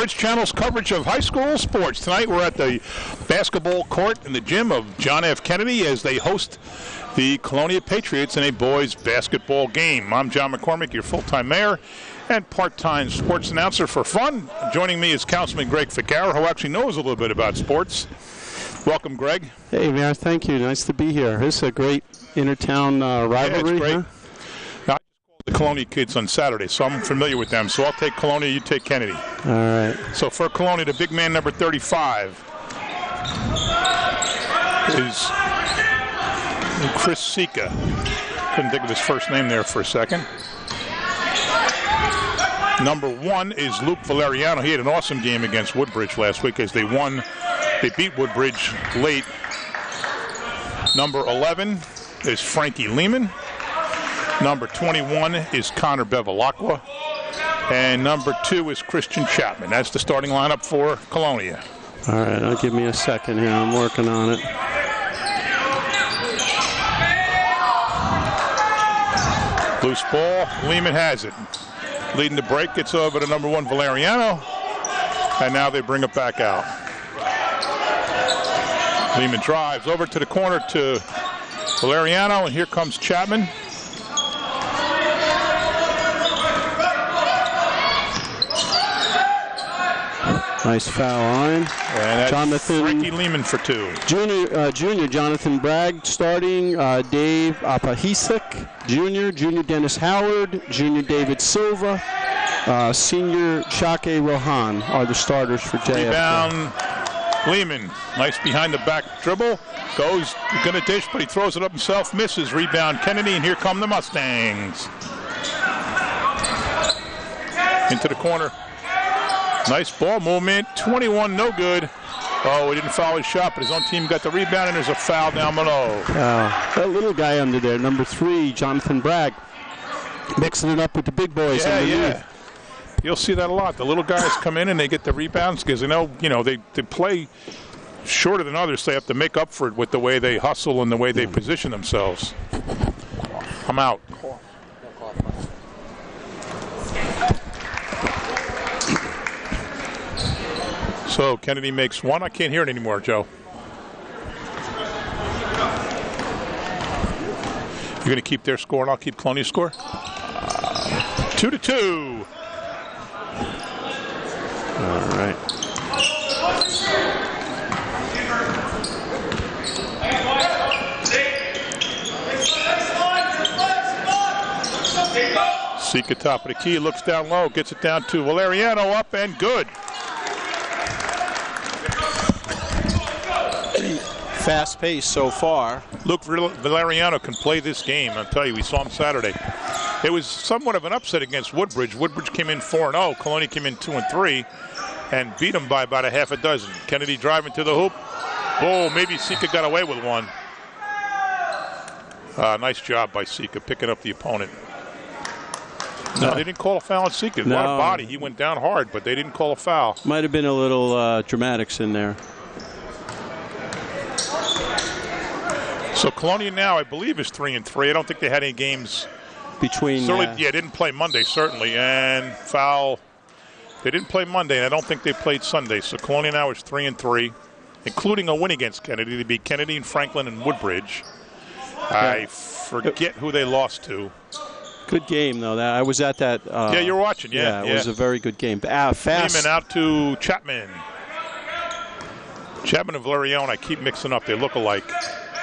Sports Channel's coverage of high school sports. Tonight we're at the basketball court in the gym of John F. Kennedy as they host the Colonia Patriots in a boys basketball game. I'm John McCormick, your full-time mayor and part-time sports announcer for fun. Joining me is Councilman Greg Ficarra, who actually knows a little bit about sports. Welcome, Greg. Hey, Mayor, thank you. Nice to be here. This is a great intertown rivalry. Yeah, it's great. Huh? Now, I just called the Colonia kids on Saturday, so I'm familiar with them. So I'll take Colonia, you take Kennedy. All right. So for Colonia, the big man, number 35, is Chris Sika. Couldn't think of his first name there for a second. Number 1 is Luke Valeriano. He had an awesome game against Woodbridge last week as they won. They beat Woodbridge late. Number 11 is Frankie Lehman. Number 21 is Connor Bevilacqua. And number 2 is Christian Chapman. That's the starting lineup for Colonia. All right, give me a second here. I'm working on it. Loose ball. Lehman has it. Leading the break, gets over to number 1, Valeriano. And now they bring it back out. Lehman drives over to the corner to Valeriano, and here comes Chapman. Nice foul line. And that's Jonathan, Frankie Lehman for 2. Junior Jonathan Bragg starting. Dave Apahisik, Junior Dennis Howard, Junior David Silva, Senior Shake Rohan are the starters for JFK. Rebound, Lehman. Nice behind the back dribble. Goes, gonna dish, but he throws it up himself, misses. Rebound Kennedy, and here come the Mustangs. Into the corner. Nice ball movement. 21, no good. Oh, he didn't foul his shot, but his own team got the rebound, and there's a foul down below. That little guy under there, number 3, Jonathan Bragg, mixing it up with the big boys underneath. Yeah. You'll see that a lot. The little guys come in and they get the rebounds because they know, they play shorter than others. So they have to make up for it with the way they hustle and the way they position themselves. I'm out. So Kennedy makes 1. I can't hear it anymore, Joe. You're going to keep their score and I'll keep Colonia's score? 2-2. All right. Sika top of the key, looks down low, gets it down to Valeriano, up and good. Fast pace so far. Luke Valeriano can play this game. I'll tell you, we saw him Saturday. It was somewhat of an upset against Woodbridge. Woodbridge came in 4-0. Colonia came in 2-3 and beat them by about a half a dozen. Kennedy driving to the hoop. Oh, maybe Sika got away with one. Nice job by Sika picking up the opponent. No, they didn't call a foul on Sika. No. A lot of body. He went down hard, but they didn't call a foul. Might have been a little dramatics in there. So Colonia now, I believe, is 3-3. I don't think they had any games between. Didn't play Monday, certainly. And foul. They didn't play Monday, and I don't think they played Sunday. So Colonia now is 3-3, including a win against Kennedy. They beat Kennedy and Franklin and Woodbridge. I forget who they lost to. Good game, though. I was at that. Yeah, you were watching. Yeah, it was a very good game. Fast. Lehman out to Chapman. Chapman and Valeriano, I keep mixing up. They look alike.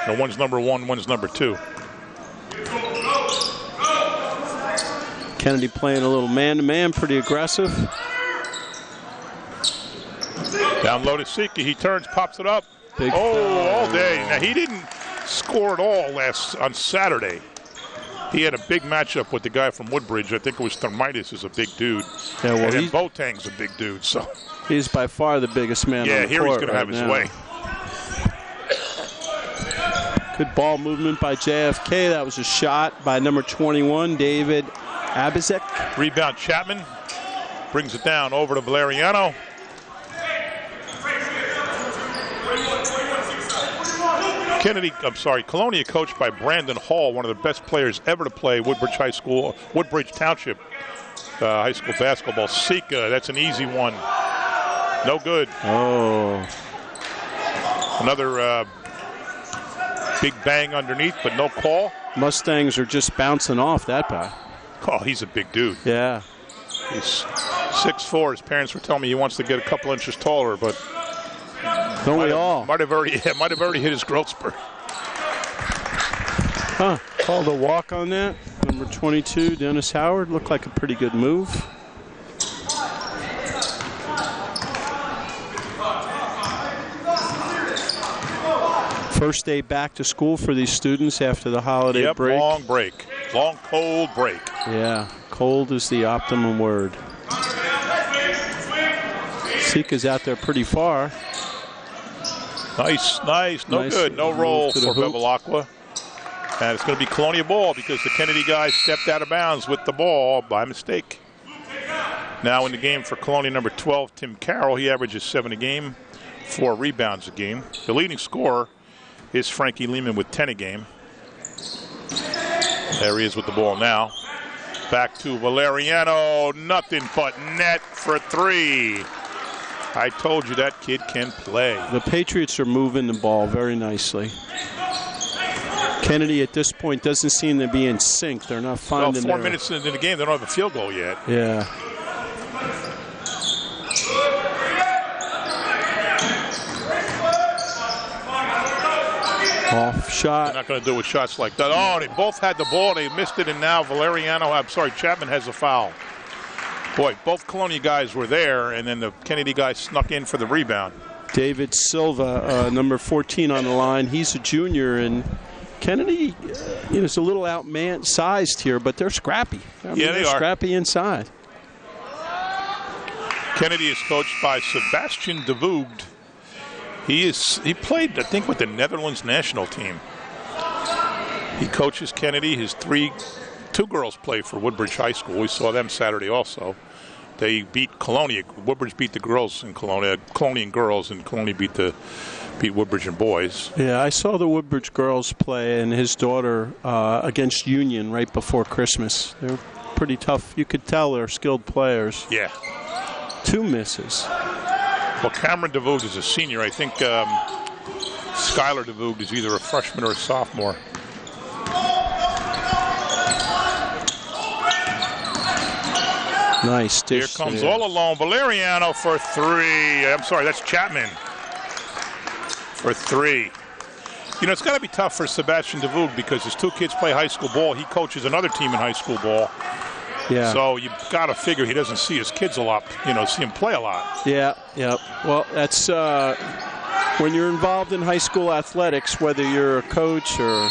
One's number 1, one's number 2. Kennedy playing a little man-to-man, pretty aggressive. Down low to Sika. He turns, pops it up. Big all day. Now, he didn't score at all on Saturday. He had a big matchup with the guy from Woodbridge. I think it was Thermitis, who's a big dude. Yeah, well, and then Boateng's a big dude. So he's by far the biggest man on the court. Yeah, here he's going to have his way. Good ball movement by JFK. That was a shot by number 21, David Abizek. Rebound Chapman. Brings it down over to Valeriano. Colonia coached by Brandon Hall, one of the best players ever to play Woodbridge Township high school basketball. Sika, that's an easy one. No good. Oh. Another big bang underneath, but no call. Mustangs are just bouncing off that guy. Oh, he's a big dude. Yeah. He's 6'4". His parents were telling me he wants to get a couple inches taller, but don't we all? Might have already hit his growth spurt. Huh. Called a walk on that. Number 22, Dennis Howard. Looked like a pretty good move. First day back to school for these students after the holiday break. Long break. Long, cold break. Yeah, cold is the optimum word. Sika's out there pretty far. Nice. No good. No roll for Bevilacqua. And it's going to be Colonia ball because the Kennedy guys stepped out of bounds with the ball by mistake. Now in the game for Colonia, number 12, Tim Carroll. He averages 7 a game, 4 rebounds a game. The leading scorer is Frankie Lehman with 10 a game. There he is with the ball now. Back to Valeriano. Nothing but net for 3. I told you that kid can play. The Patriots are moving the ball very nicely. Kennedy at this point doesn't seem to be in sync. They're not finding 4 minutes into the game, they don't have a field goal yet. Yeah. Off shot. They're not going to do it with shots like that. Oh, they both had the ball. They missed it, and now Chapman has a foul. Boy, both Colonia guys were there, and then the Kennedy guy snuck in for the rebound. David Silva, number 14 on the line. He's a junior, and Kennedy, is a little out-sized here, but they're scrappy. They are. Scrappy inside. Kennedy is coached by Sebastian de Voogd. He played, I think, with the Netherlands national team. He coaches Kennedy. His 2 girls play for Woodbridge High School. We saw them Saturday also. They beat Colonia. Woodbridge beat the girls in Colonia, Colonian girls, and Colonia beat Woodbridge and boys. Yeah, I saw the Woodbridge girls play and his daughter against Union right before Christmas. They're pretty tough. You could tell they're skilled players. Yeah. 2 misses. Well, Cameron de Voogd is a senior. I think Skylar de Voogd is either a freshman or a sophomore. Nice dish. Here comes all alone Valeriano for 3. I'm sorry, that's Chapman for 3. It's got to be tough for Sebastian de Voogd because his 2 kids play high school ball. He coaches another team in high school ball. Yeah. So you've got to figure he doesn't see his kids a lot, see him play a lot. Yeah. Well, that's when you're involved in high school athletics, whether you're a coach or,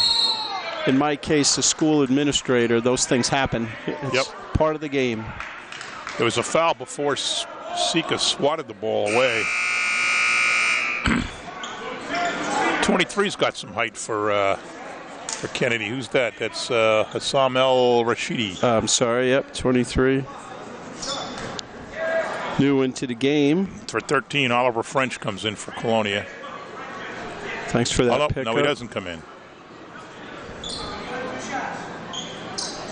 in my case, a school administrator, those things happen. It's part of the game. There was a foul before Sika swatted the ball away. 23's got some height for Kennedy. Who's that? That's Hassam El Rashidi. I'm sorry, 23. New into the game. For 13, Oliver French comes in for Colonia. Thanks for that pickup. No, he doesn't come in.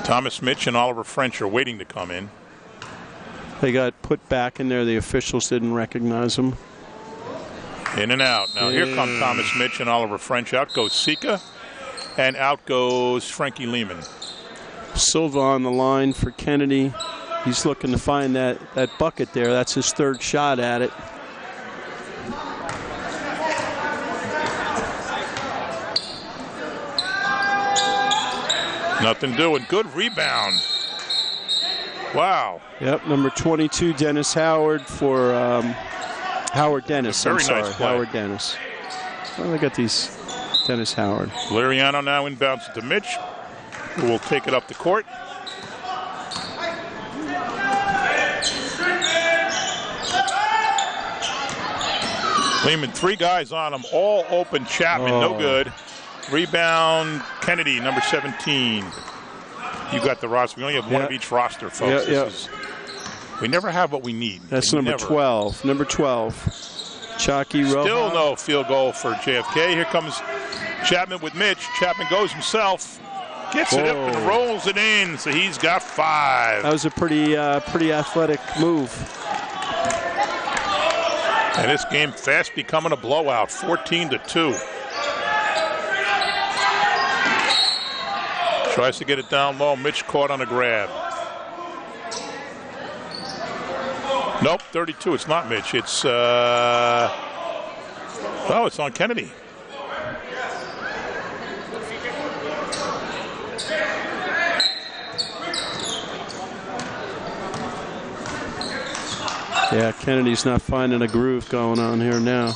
Thomas Mitch and Oliver French are waiting to come in. They got put back in there. The officials didn't recognize them. In and out. Now here come Thomas Mitch and Oliver French. Out goes Sika, and out goes Frankie Lehman. Silva on the line for Kennedy. He's looking to find that bucket there. That's his 3rd shot at it. Nothing doing. Good rebound. Wow. Yep, number 22, Dennis Howard for Howard Dennis. Very nice play. Howard Dennis. Well, they got these Dennis Howard. Valeriano now inbounds to Mitch, who will take it up the court. Lehman, 3 guys on him, all open. Chapman, no good. Rebound, Kennedy, number 17. You got the roster. We only have one of each roster, folks. We never have what we need. That's number 12. Number 12. Chalky Rojas. Still no field goal for JFK. Here comes Chapman with Mitch. Chapman goes himself. Gets it up and rolls it in. So he's got 5. That was a pretty athletic move. And this game fast becoming a blowout, 14-2. Tries to get it down low. Mitch caught on a grab. Nope, 32. It's not Mitch. It's, oh, it's on Kennedy. Yeah, Kennedy's not finding a groove going on here now.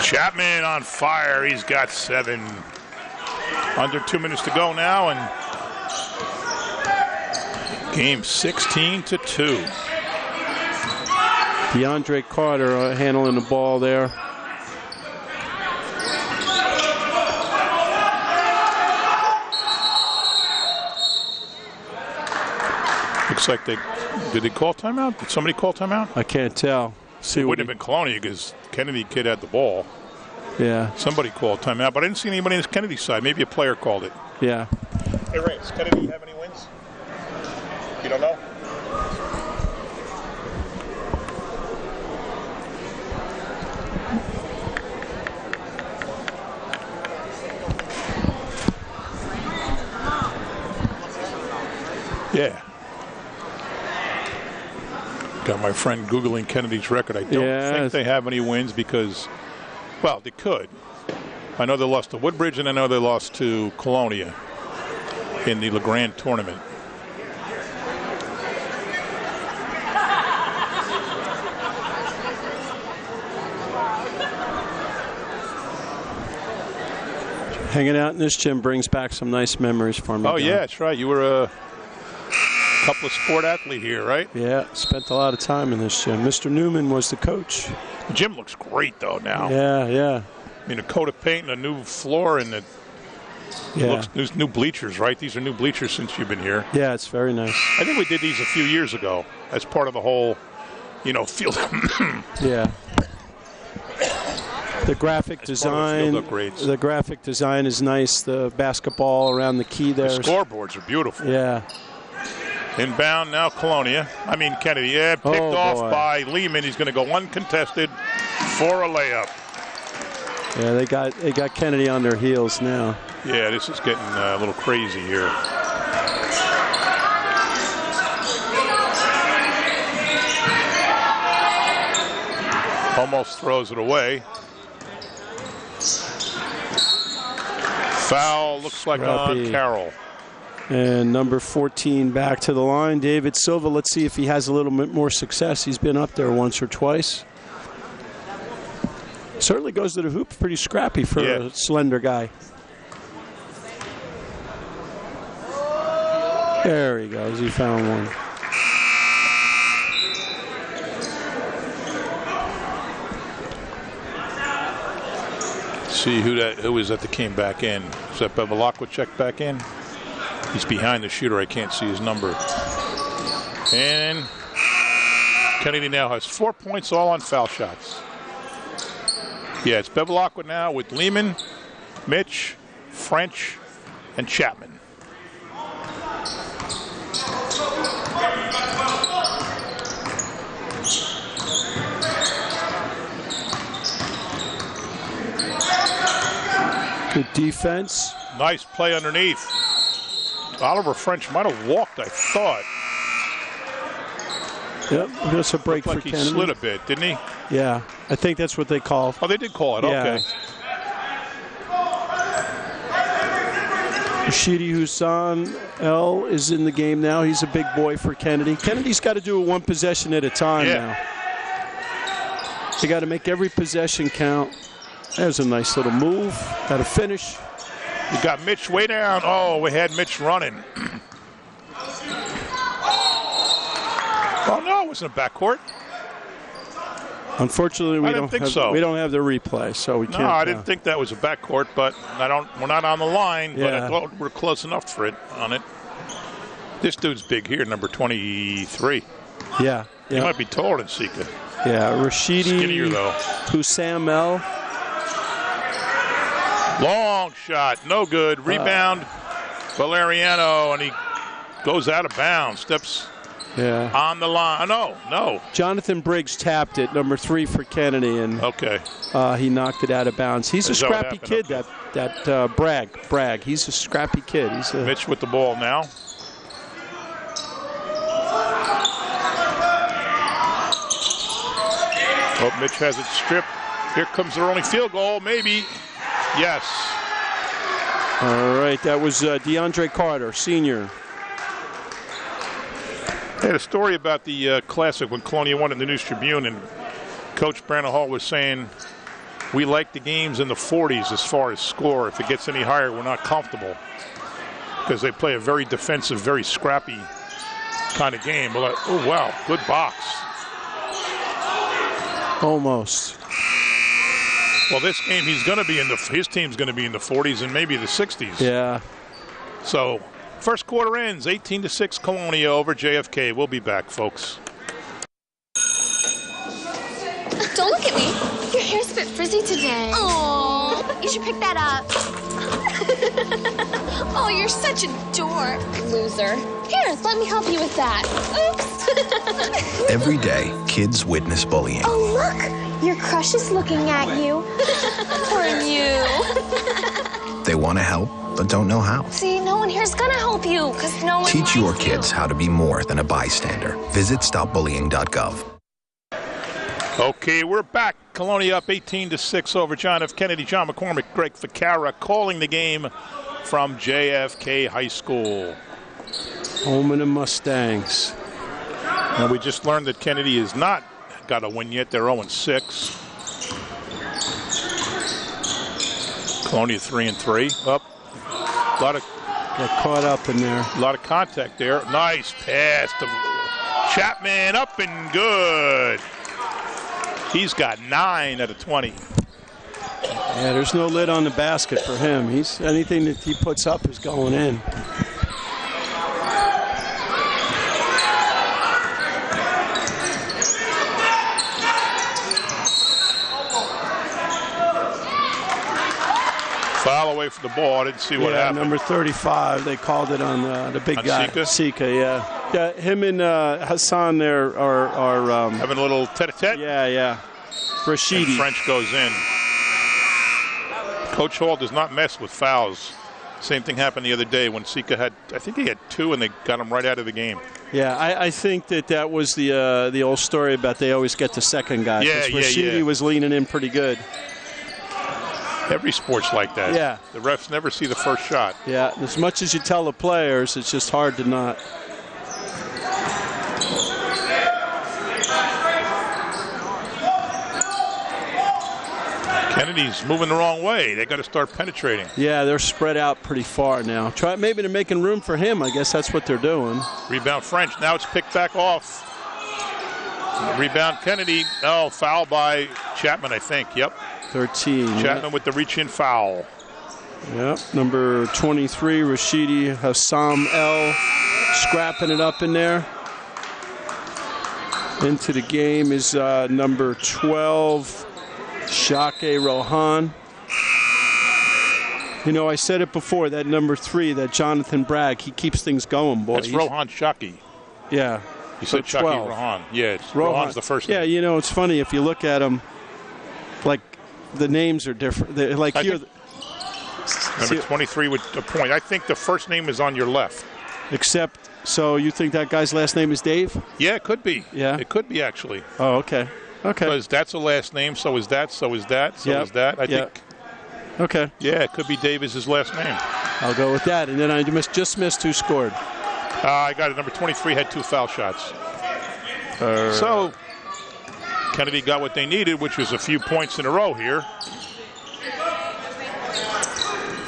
Chapman on fire. He's got 7. Under 2 minutes to go now, and game 16-2. DeAndre Carter handling the ball there. Looks like did they call timeout? Did somebody call timeout? I can't tell. See, it wouldn't have been Colonia because Kennedy kid had the ball. Yeah. Somebody called timeout, but I didn't see anybody on Kennedy's side. Maybe a player called it. Yeah. Hey, Ray, does Kennedy have any wins? You don't know? Yeah. Got my friend Googling Kennedy's record. I don't think they have any wins because, well, they could. I know they lost to Woodbridge, and I know they lost to Colonia in the LeGrand tournament. Hanging out in this gym brings back some nice memories for me. Oh, yeah, that's right. You were a couple of sport athlete here, right? Yeah, spent a lot of time in this gym. Mr. Newman was the coach. The gym looks great, though, now. Yeah, yeah. I mean, a coat of paint and a new floor and new bleachers, right? These are new bleachers since you've been here. Yeah, it's very nice. I think we did these a few years ago as part of the whole, field. Yeah. The graphic design. The graphic design is nice. The basketball around the key there. The scoreboards are beautiful. Yeah. Inbound now, Kennedy. Yeah, picked off by Lehman. He's going to go uncontested for a layup. Yeah, they got Kennedy on their heels now. Yeah, this is getting a little crazy here. Almost throws it away. Foul looks like on Carroll. And number 14 back to the line, David Silva. Let's see if he has a little bit more success. He's been up there once or twice. Certainly goes to the hoop pretty scrappy for a slender guy. There he goes. He found one. See who is that that came back in. Is that Bevilacqua checked back in? He's behind the shooter. I can't see his number. And Kennedy now has 4 points, all on foul shots. Yeah, it's Bevilacqua now with Lehman, Mitch, French, and Chapman. Good defense. Nice play underneath. Oliver French might have walked, I thought. Yep, that's a break for Kennedy. He slid a bit, didn't he? Yeah, I think that's what they call. Oh, they did call it. Yeah. Okay. Rashidi Hussan L is in the game now. He's a big boy for Kennedy. Kennedy's got to do it one possession at a time now. They got to make every possession count. There's a nice little move. Got to finish. We got Mitch way down. Oh, we had Mitch running. Oh, no, it wasn't a backcourt. Unfortunately, we don't have the replay, so we can't. No, I didn't think that was a backcourt, but we're not on the line, but I thought we're close enough for it on it. This dude's big here, number 23. Yeah. He might be taller than Sika. Yeah, Rashidi Skinnier, though. Hussam El. Long shot, no good. Rebound, Valeriano, and he goes out of bounds. Steps on the line. No. Jonathan Briggs tapped it, number 3 for Kennedy, and he knocked it out of bounds. He's a scrappy kid, that Bragg. He's a scrappy kid. Mitch with the ball now. Oh, Mitch has it stripped. Here comes their only field goal, maybe. Yes. All right, that was DeAndre Carter, senior. I had a story about the Classic when Colonia won in the News Tribune, and Coach Brandon Hall was saying, we like the games in the 40s as far as score. If it gets any higher, we're not comfortable. Because they play a very defensive, very scrappy kind of game. We're like, oh, wow, good box. Almost. Well, this game, his team's going to be in the 40s and maybe the 60s. Yeah. So, first quarter ends, 18-6 Colonia over JFK. We'll be back, folks. Don't look at me. Your hair's a bit frizzy today. Oh, you should pick that up. Oh, you're such a dork. Loser. Here, let me help you with that. Oops. Every day, kids witness bullying. Oh, look. Your crush is looking at you. Or you. They want to help, but don't know how. See, no one here's gonna help you, because no one Teach your likes kids you. how to be more than a bystander. Visit stopbullying.gov. Okay, we're back. Colonia up 18-6 over John F. Kennedy. John McCormick, Greg Ficara calling the game from JFK High School. Home of the Mustangs. Now, we just learned that Kennedy has not got a win yet. They're 0-6. Colonia 3-3. Up. A lot of Got caught up in there. A lot of contact there. Nice pass to Chapman. Up and good. He's got 9 out of 20. Yeah, there's no lid on the basket for him. Anything that he puts up is going in. Foul away from the ball. I didn't see what happened. Number 35. They called it on the big on guy. Sika, yeah. Yeah, him and Hassan there are having a little tete-a-tete. Yeah. Rashidi. And French goes in. Coach Hall does not mess with fouls. Same thing happened the other day when Sika had, I think he had 2 and they got him right out of the game. Yeah, I think that was the old story about they always get the second guy. Yeah. Rashidi was leaning in pretty good. Every sport's like that. Yeah. The refs never see the first shot. Yeah, as much as you tell the players, it's just hard to not. Kennedy's moving the wrong way. They got to start penetrating. Yeah, they're spread out pretty far now. Maybe they're making room for him. I guess that's what they're doing. Rebound French. Now it's picked back off. Rebound Kennedy. Oh, foul by Chapman, I think. Yep. 13. Chapman with the reach-in foul. Yep. Number 23, Rashidi Hassam El, scrapping it up in there. Into the game is number 12, Shake Rohan. You know, I said it before, that number 3, that Jonathan Bragg, he keeps things going, boy. That's Rohan Shaki. Yeah. You said Shaki Rohan. Yeah, Rohan's the first name. Yeah, you know, it's funny. If you look at them, like, the names are different. They're like here. Number 23 with a point. I think the first name is on your left. Except, so you think that guy's last name is Dave? Yeah, it could be. Yeah. It could be, actually. Oh, okay. Okay. Because that's a last name, so is that, so is that, so is that. I think. Okay. Yeah, it could be Dave is his last name. I'll go with that. And then I just missed who scored. I got it. Number 23 had 2 foul shots. So Kennedy got what they needed, which was a few points in a row here.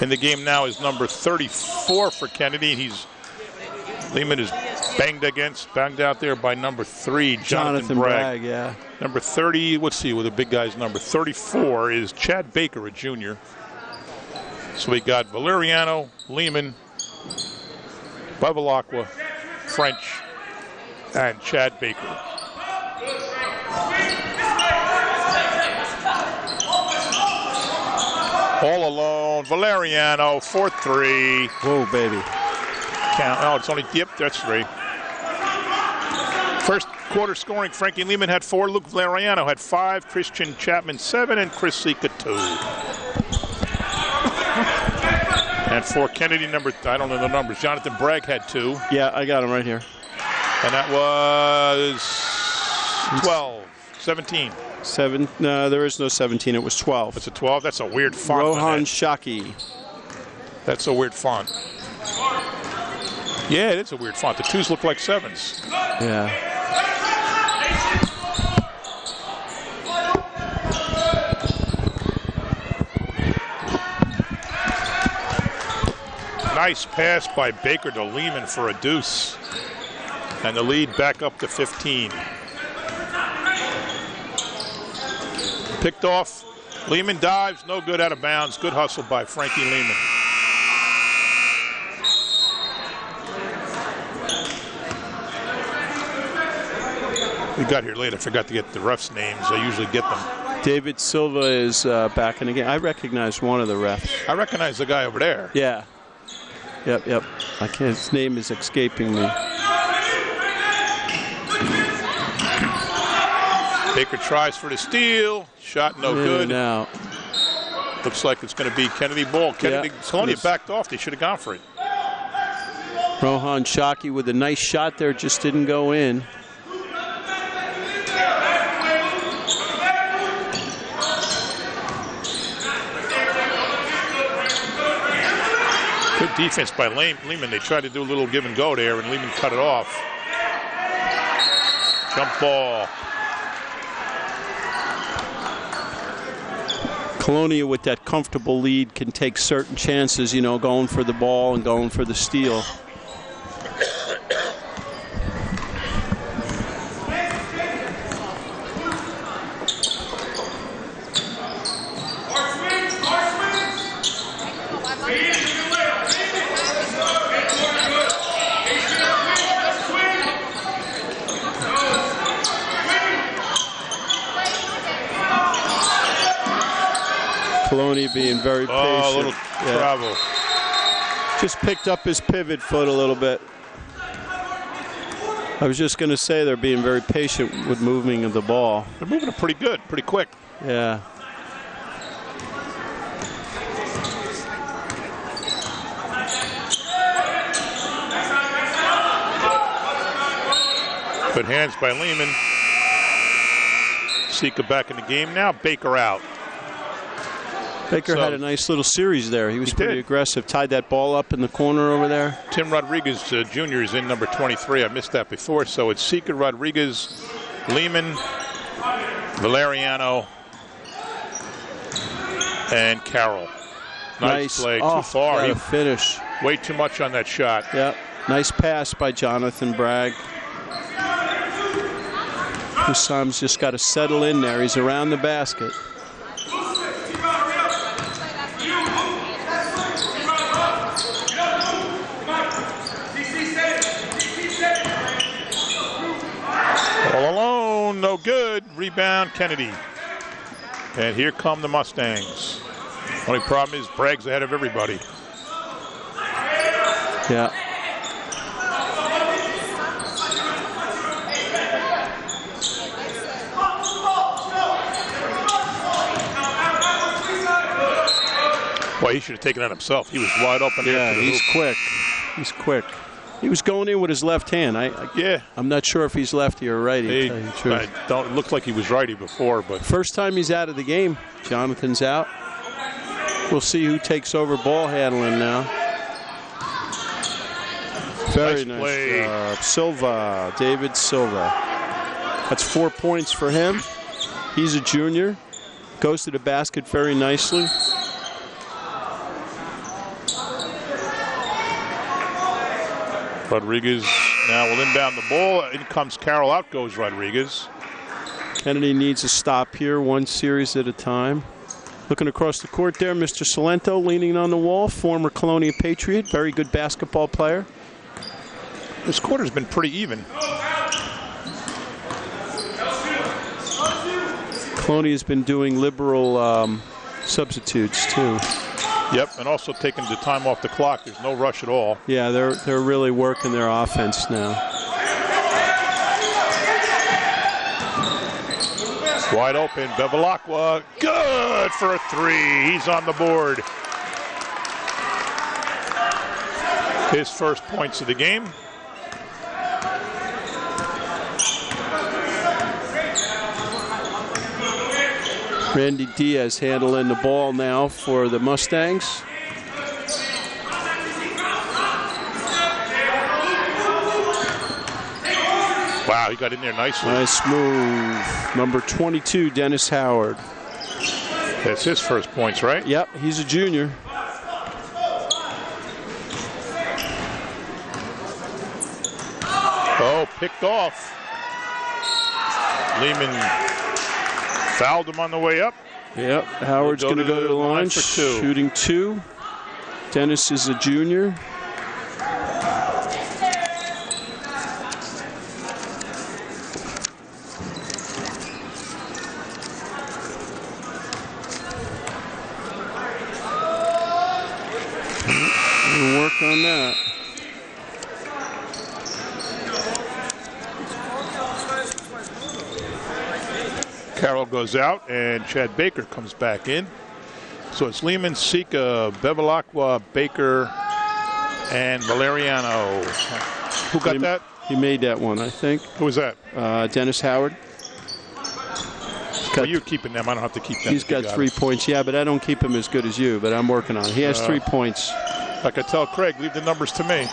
And the game now is number 34 for Kennedy. Lehman is banged out there by number 3, Jonathan Bragg. Yeah. Number 30, let's see what the big guy's number 34 is Chad Baker, a junior. So we got Valeriano, Lehman, Bevilacqua, French, and Chad Baker. All alone. Valeriano, 4-3. Whoa, baby. Count. Oh, it's only, yep, that's 3. First quarter scoring, Frankie Lehman had 4, Luke Valeriano had 5, Christian Chapman 7, and Chris Sika 2. And for Kennedy, I don't know the numbers, Jonathan Bragg had 2. Yeah, I got him right here. And that was 12, 17. 7. No, there is no 17. It was 12. It's a 12? That's a weird font. Rohan Shaki. That's a weird font. Yeah, it is a weird font. The 2s look like 7s. Yeah. Nice pass by Baker to Lehman for a deuce. And the lead back up to 15. Picked off. Lehman dives. No good, out of bounds. Good hustle by Frankie Lehman. We got here late. I forgot to get the refs' names. I usually get them. David Silva is back in the game. I recognize one of the refs. I recognize the guy over there. Yeah. Yep. I can't. His name is escaping me. Baker tries for the steal. Shot no good. Now. Looks like it's going to be Kennedy ball. Kennedy, Colonia backed off. They should have gone for it. Rohan Shaki with a nice shot there, just didn't go in. Good defense by Lehman. They tried to do a little give and go there, and Lehman cut it off. Jump ball. Colonia, with that comfortable lead, can take certain chances, you know, going for the ball and going for the steal. Colonia being very patient. Oh, a little travel. Just picked up his pivot foot a little bit. I was just going to say they're being very patient with moving of the ball. They're moving it pretty good, pretty quick. Yeah. Good hands by Lehman. Sika back in the game now. Baker out. Baker had a nice little series there. He was pretty aggressive. Tied that ball up in the corner over there. Tim Rodriguez Jr. is in number 23. I missed that before. So it's Sika, Rodriguez, Lehman, Valeriano, and Carroll. Nice play. Too far. What a finish. Way too much on that shot. Yep. Nice pass by Jonathan Bragg. Husam's just got to settle in there. He's around the basket. All alone, no good. Rebound, Kennedy. And here come the Mustangs. Only problem is Bragg's ahead of everybody. Yeah. Boy, he should have taken that himself. He was wide open. Yeah, he's quick. He's quick. He was going in with his left hand. I'm not sure if he's lefty or righty. It looked like he was righty before, but first time he's out of the game. Jonathan's out. We'll see who takes over ball handling now. Very nice job. Silva, David Silva. That's 4 points for him. He's a junior. Goes to the basket very nicely. Rodriguez now will inbound the ball. In comes Carroll. Out goes Rodriguez. Kennedy needs a stop here, one series at a time. Looking across the court there, Mr. Salento leaning on the wall, former Colonia Patriot, very good basketball player. This quarter's been pretty even. Colonia's been doing liberal substitutes too. Yep, and also taking the time off the clock. There's no rush at all. Yeah, they're really working their offense now. Wide open, Bevilacqua, good for a 3. He's on the board. His first points of the game. Randy Diaz handling the ball now for the Mustangs. Wow, he got in there nicely. Nice move. Number 22, Dennis Howard. That's his first points, right? Yep, he's a junior. Oh, picked off. Lehman fouled him on the way up. Yep, Howard's going to go to the line for 2. Shooting 2. Dennis is a junior. We'll work on that. Carroll goes out, and Chad Baker comes back in. So it's Lehman, Sika, Bevilacqua, Baker, and Valeriano. Who got that? He made that one, I think. Who was that? Dennis Howard. Well, you're keeping them. I don't have to keep them. He's got 3 points. Yeah, but I don't keep him as good as you, but I'm working on it. He has 3 points. Like I tell Craig, leave the numbers to me.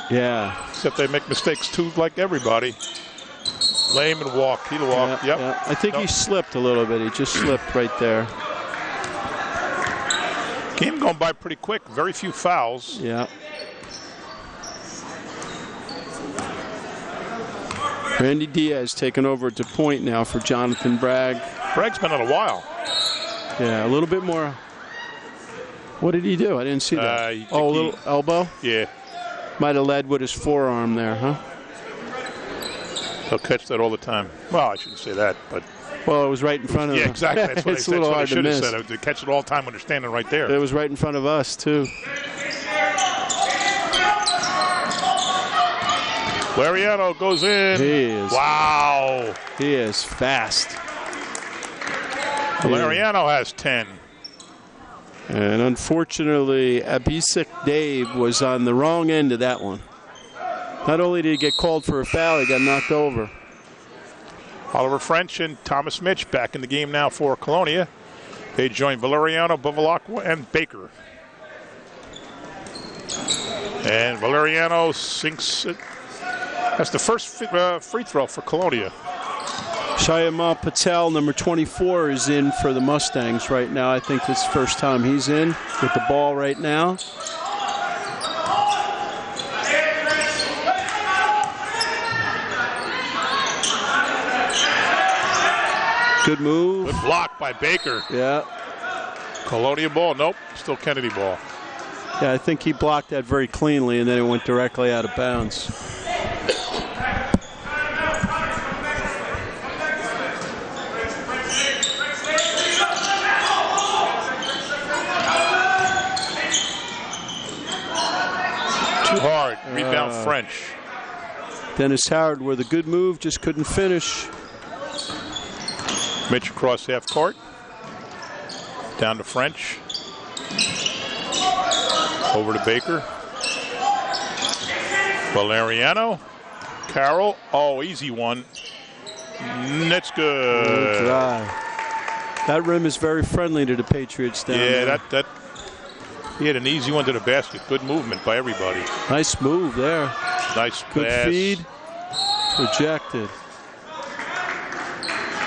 Yeah. Except they make mistakes too, like everybody. Lame and walk. He'll walk. Yeah, Yep. yeah. I think he slipped a little bit. He just slipped right there. Game going by pretty quick. Very few fouls. Yeah. Randy Diaz taking over at the point now for Jonathan Bragg. Bragg's been on a while. Yeah, a little bit more. What did he do? I didn't see that. A little elbow? Yeah. Might have led with his forearm there, huh? He'll catch that all the time. Well, I shouldn't say that, but... Well, it was right in front of him. Yeah, exactly. That's what it's I said. a little That's what hard I should to have miss. said. They catch it all the time when they're standing right there. It was right in front of us, too. Valeriano goes in. He is. Wow. He is fast. Valeriano has 10. And unfortunately, Abisik Dave was on the wrong end of that one. Not only did he get called for a foul, he got knocked over. Oliver French and Thomas Mitch back in the game now for Colonia. They join Valeriano, Bevilacqua, and Baker. And Valeriano sinks it. That's the first free throw for Colonia. Shyama Patel, number 24, is in for the Mustangs right now. I think it's the first time he's in with the ball right now. Good move. Good block by Baker. Yeah. Colonia ball. Nope. Still Kennedy ball. Yeah, I think he blocked that very cleanly, and then it went directly out of bounds. Too hard. Rebound French. Dennis Howard with a good move, just couldn't finish. Mitch across half court. Down to French. Over to Baker. Valeriano. Carroll. Oh, easy one. That's good. Good drive. That rim is very friendly to the Patriots down there. Yeah, that he had an easy one to the basket. Good movement by everybody. Nice move there. Nice Good pass. feed. Rejected.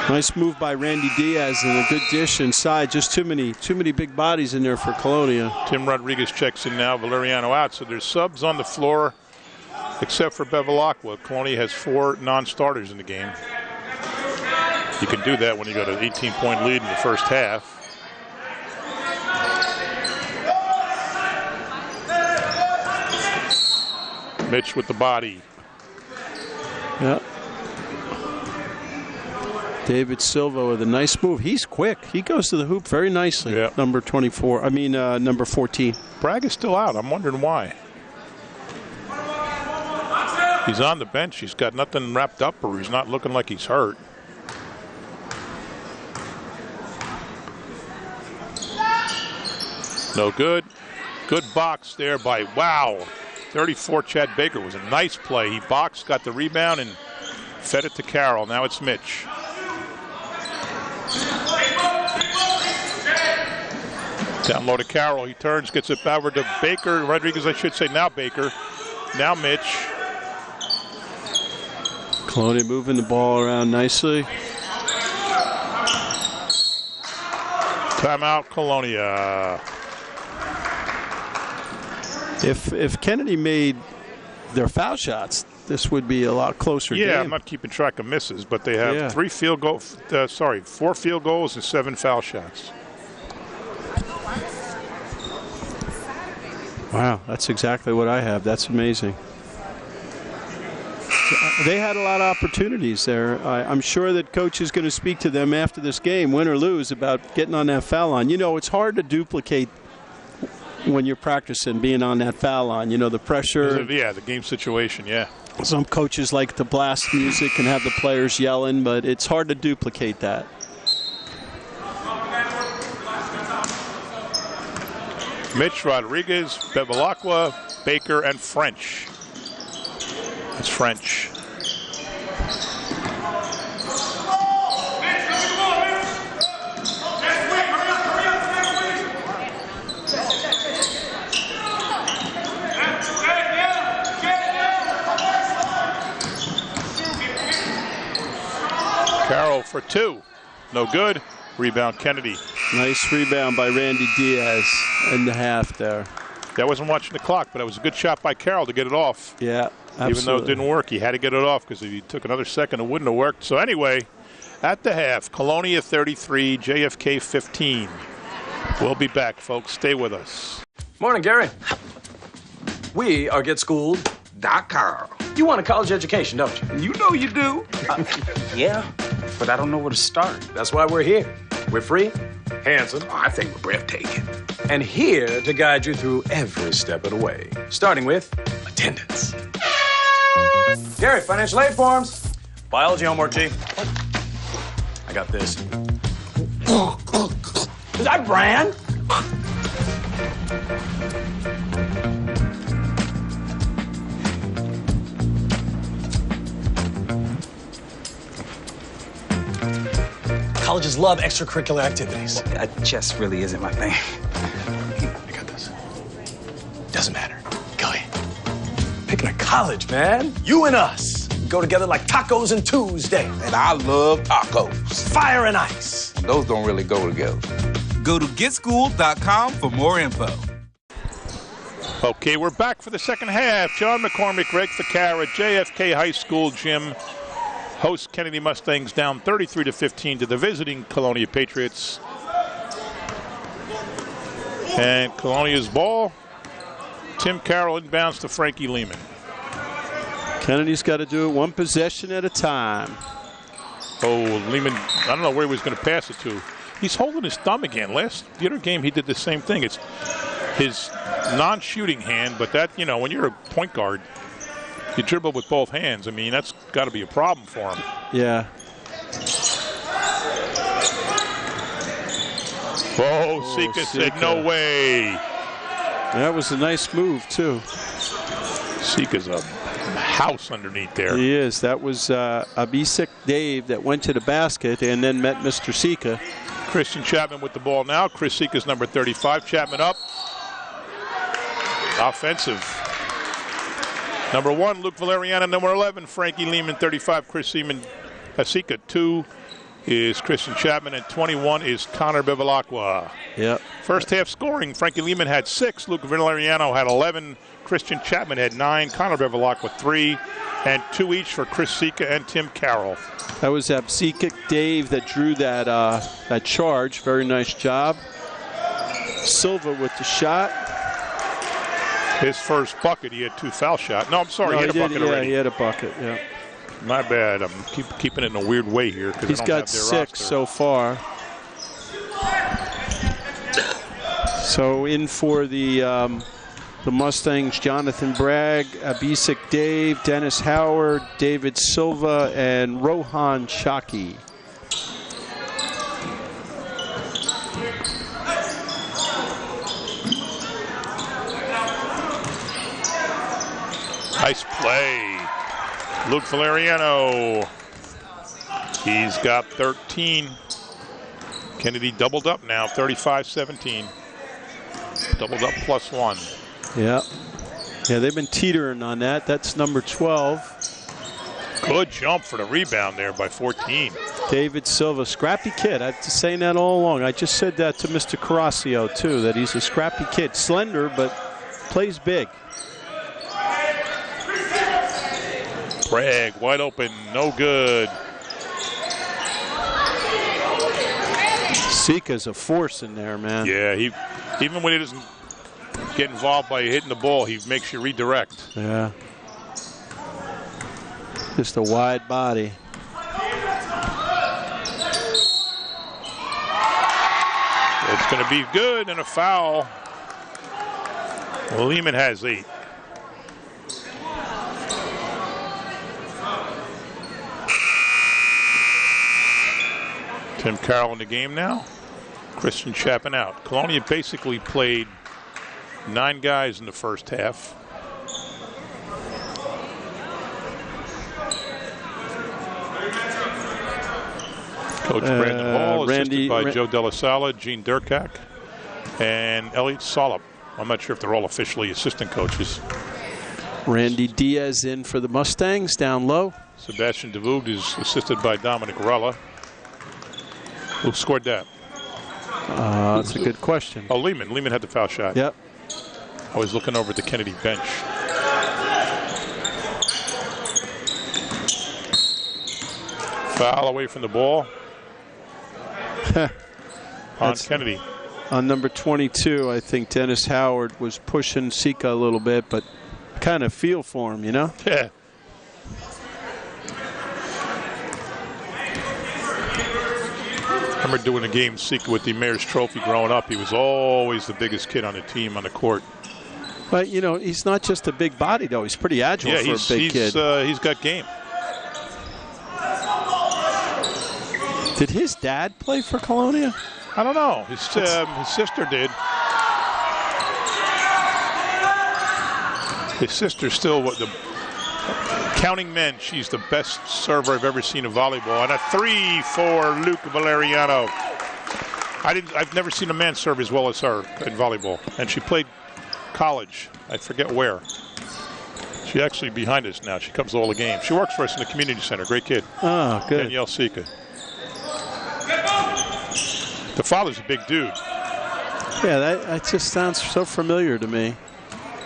Nice move by Randy Diaz and a good dish inside. Just too many big bodies in there for Colonia. Tim Rodriguez checks in now. Valeriano out. So there's subs on the floor except for Bevilacqua. Colonia has 4 non-starters in the game. You can do that when you got an 18-point lead in the first half. Mitch with the body. Yeah. David Silva with a nice move. He's quick. He goes to the hoop very nicely. Yeah. Number 24. I mean, number 14. Bragg is still out. I'm wondering why. He's on the bench. He's got nothing wrapped up, or he's not looking like he's hurt. No good. Good box there by, wow, 34 Chad Baker was a nice play. He boxed, got the rebound, and fed it to Carroll. Now it's Mitch. Down low to Carroll. He turns, gets it over to Baker. Rodriguez, I should say. Now Baker. Now Mitch. Colonia moving the ball around nicely. Timeout, Colonia. If Kennedy made their foul shots, this would be a lot closer game. Yeah, I'm not keeping track of misses, but they have 4 field goals and 7 foul shots. Wow, that's exactly what I have. That's amazing. They had a lot of opportunities there. I'm sure that coach is going to speak to them after this game, win or lose, about getting on that foul line. You know, it's hard to duplicate when you're practicing being on that foul line. You know, the pressure. Yeah, the game situation, yeah. Some coaches like to blast music and have the players yelling, but it's hard to duplicate that. Mitch, Rodriguez, Bevilacqua, Baker, and French. It's French. Carroll for 2. No good. Rebound, Kennedy. Nice rebound by Randy Diaz in the half there. I wasn't watching the clock, but it was a good shot by Carroll to get it off. Yeah, absolutely. Even though it didn't work, he had to get it off because if he took another second, it wouldn't have worked. So anyway, at the half, Colonia 33, JFK 15. We'll be back, folks. Stay with us. Morning, Gary. We are GetSchooled.com. You want a college education, don't you? You know you do. Yeah, but I don't know where to start. That's why we're here. We're free, handsome, I think we're breathtaking. and here to guide you through every step of the way, starting with attendance. Gary, financial aid forms. Biology homework, G. I got this. Is that Bran? Colleges love extracurricular activities. Chess really isn't my thing. I got this. Doesn't matter. Go ahead. Picking a college, man. You and us go together like tacos and Tuesday. And I love tacos. Fire and ice. Those don't really go together. Go to GetSchooled.com for more info. Okay, we're back for the second half. John McCormick, Greg Ficarra, JFK High School gym. Host Kennedy Mustangs down 33-15 to the visiting Colonia Patriots. And Colonia's ball. Tim Carroll inbounds to Frankie Lehman. Kennedy's got to do it one possession at a time. Oh, Lehman, I don't know where he was going to pass it to. He's holding his thumb again. The other game he did the same thing. It's his non-shooting hand, but that, you know, when you're a point guard, you dribble with both hands. I mean, that's got to be a problem for him. Yeah. Whoa, Sika said no way. That was a nice move, too. Sika's a house underneath there. He is. That was Abisik Dave that went to the basket and then met Mr. Sika. Christian Chapman with the ball now. Chris Sika's number 35. Chapman up. Offensive. Number 1, Luke Valeriano. Number 11, Frankie Lehman. 35, Chris Sika. 2 is Christian Chapman, and 21 is Connor Bevilacqua. Yep. First half scoring, Frankie Lehman had 6. Luke Valeriano had 11. Christian Chapman had 9. Connor Bevilacqua 3. And 2 each for Chris Sika and Tim Carroll. That was Absik Dave that drew that charge. Very nice job. Silva with the shot. His first bucket, he had 2 foul shots. No, I'm sorry, he had a bucket already. Yeah, he had a bucket, yeah. Not bad. I'm keeping it in a weird way here. He's got 6 so far. So in for the Mustangs, Jonathan Bragg, Abisik Dave, Dennis Howard, David Silva, and Rohan Shaki. Nice play. Luke Valeriano. He's got 13. Kennedy doubled up now, 35-17. Doubled up +1. Yeah. Yeah, they've been teetering on that. That's number 12. Good jump for the rebound there by 14. David Silva, scrappy kid. I've been saying that all along. I just said that to Mr. Carrasio, too, that he's a scrappy kid. Slender, but plays big. Bragg, wide open, no good. Sika's a force in there, man. Yeah, even when he doesn't get involved by hitting the ball, he makes you redirect. Yeah. Just a wide body. It's going to be good and a foul. Lehman has 8. Tim Carroll in the game now. Christian Chapin out. Colonia basically played 9 guys in the first half. Coach Brandon Hall, assisted by Joe Della Sala, Gene Durkak, and Elliot Solop. I'm not sure if they're all officially assistant coaches. Randy Diaz in for the Mustangs, down low. Sebastian DeVoog is assisted by Dominic Rella. Who scored that? That's a good question. Oh, Lehman. Lehman had the foul shot. Yep. I was looking over at the Kennedy bench. Foul away from the ball. On Kennedy. On number 22, I think Dennis Howard was pushing Sika a little bit, but kind of feel for him, you know? Yeah. I remember doing a game Sika with the Mayor's Trophy growing up. He was always the biggest kid on the team on the court. But, you know, he's not just a big body, though. He's pretty agile for a big kid. He's got game. Did his dad play for Colonia? I don't know. His sister did. His sister's still the counting men. She's the best server I've ever seen in volleyball. And a 3 for Luke Valeriano. I've never seen a man serve as well as her in volleyball. And she played college. I forget where. She's actually behind us now. She comes to all the games. She works for us in the community center. Great kid. Oh, good. Danielle Sika. The father's a big dude. Yeah, that just sounds so familiar to me.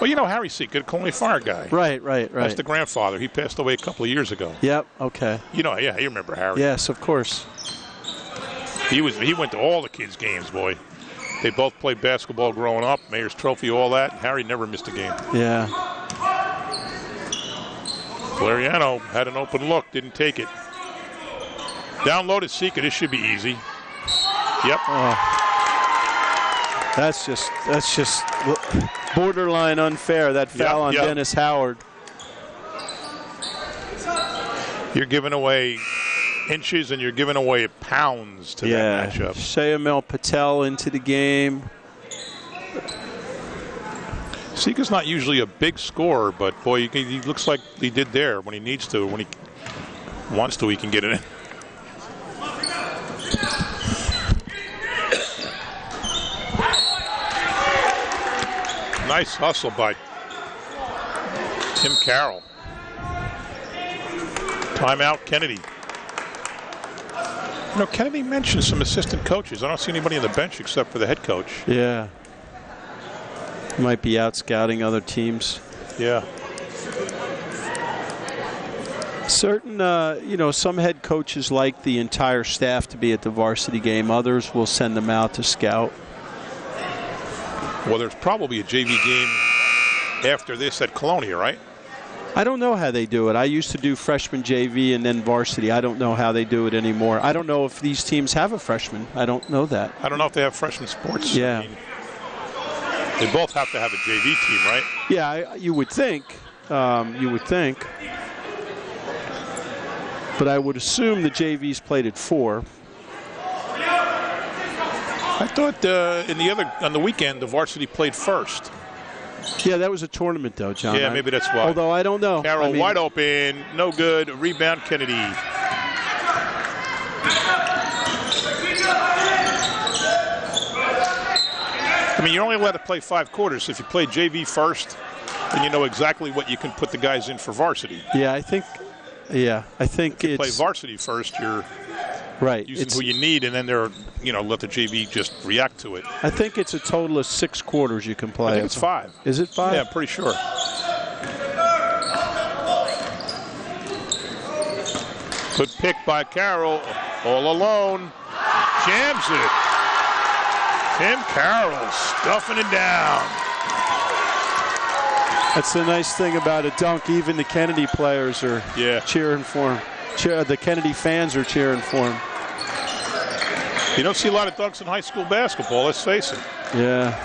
Well, you know Harry Sika, the Colonia Fire guy. Right. That's the grandfather. He passed away a couple of years ago. Yep, okay. You know, yeah, you remember Harry. Yes, of course. He went to all the kids' games, boy. They both played basketball growing up, Mayor's Trophy, all that. Harry never missed a game. Yeah. Valeriano had an open look, didn't take it. Down low to Sika, this should be easy. Yep. Oh. That's just borderline unfair, that foul on Dennis Howard. You're giving away inches and you're giving away pounds to that matchup. Shayamel Patel into the game. Sika's not usually a big scorer, but boy, he looks like he did there when he needs to. When he wants to, he can get it in. Nice hustle by Tim Carroll. Timeout, Kennedy. You know, Kennedy mentioned some assistant coaches. I don't see anybody on the bench except for the head coach. Yeah. Might be out scouting other teams. Yeah. Certain, some head coaches like the entire staff to be at the varsity game. Others will send them out to scout. Well, there's probably a JV game after this at Colonia, right? I don't know how they do it. I used to do freshman JV and then varsity. I don't know how they do it anymore. I don't know if these teams have a freshman. I don't know that. I don't know if they have freshman sports. Yeah. I mean, they both have to have a JV team, right? Yeah, you would think. You would think. But I would assume the JVs played at 4. I thought on the weekend the varsity played first. Yeah, that was a tournament though, John. Yeah, maybe that's why. Although I don't know. Carroll wide open, no good. Rebound Kennedy. I mean, you're only allowed to play 5 quarters. If you play JV first, then you know exactly what you can put the guys in for varsity. Yeah, I think If you it's play varsity first, you're right. using who you need, and then let the JV just react to it. I think it's a total of 6 quarters you can play. I think it's 5. Is it 5? Yeah, I'm pretty sure. Good pick by Carroll, all alone. Jams it. Tim Carroll stuffing it down. That's the nice thing about a dunk. Even the Kennedy players are cheering for him. The Kennedy fans are cheering for him. You don't see a lot of dunks in high school basketball, let's face it. Yeah.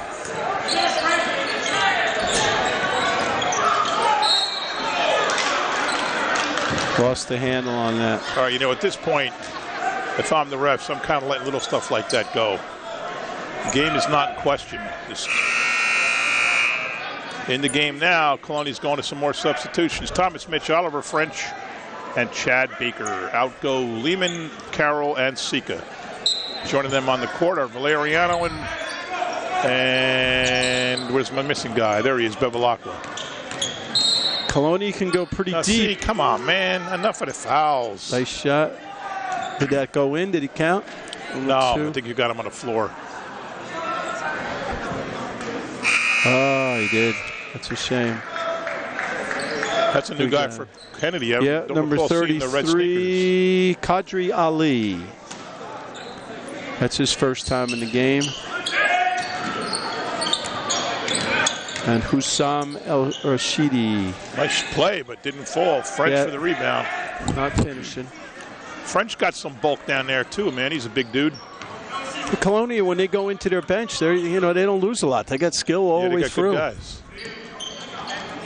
Lost the handle on that. All right, at this point, if I'm the refs, I'm kind of letting little stuff like that go. The game is not in question. In the game now, Colonia's going to some more substitutions. Thomas Mitch, Oliver French, and Chad Baker. Out go Lehman, Carroll, and Sika. Joining them on the court are Valeriano and where's my missing guy? There he is, Bevilacqua. Colonia can go pretty deep. See, come on, man. Enough of the fouls. Nice shot. Did that go in? Did he count? No, I think you got him on the floor. Oh, he did. That's a shame. That's a new guy for Kennedy. Yeah, number 33, Qadri Ali. That's his first time in the game. And Hussam El Rashidi. Nice play, but didn't fall. French for the rebound. Not finishing. French got some bulk down there too, man. He's a big dude. The Colonia, when they go into their bench, they don't lose a lot. They got skill all the way through. Good guys.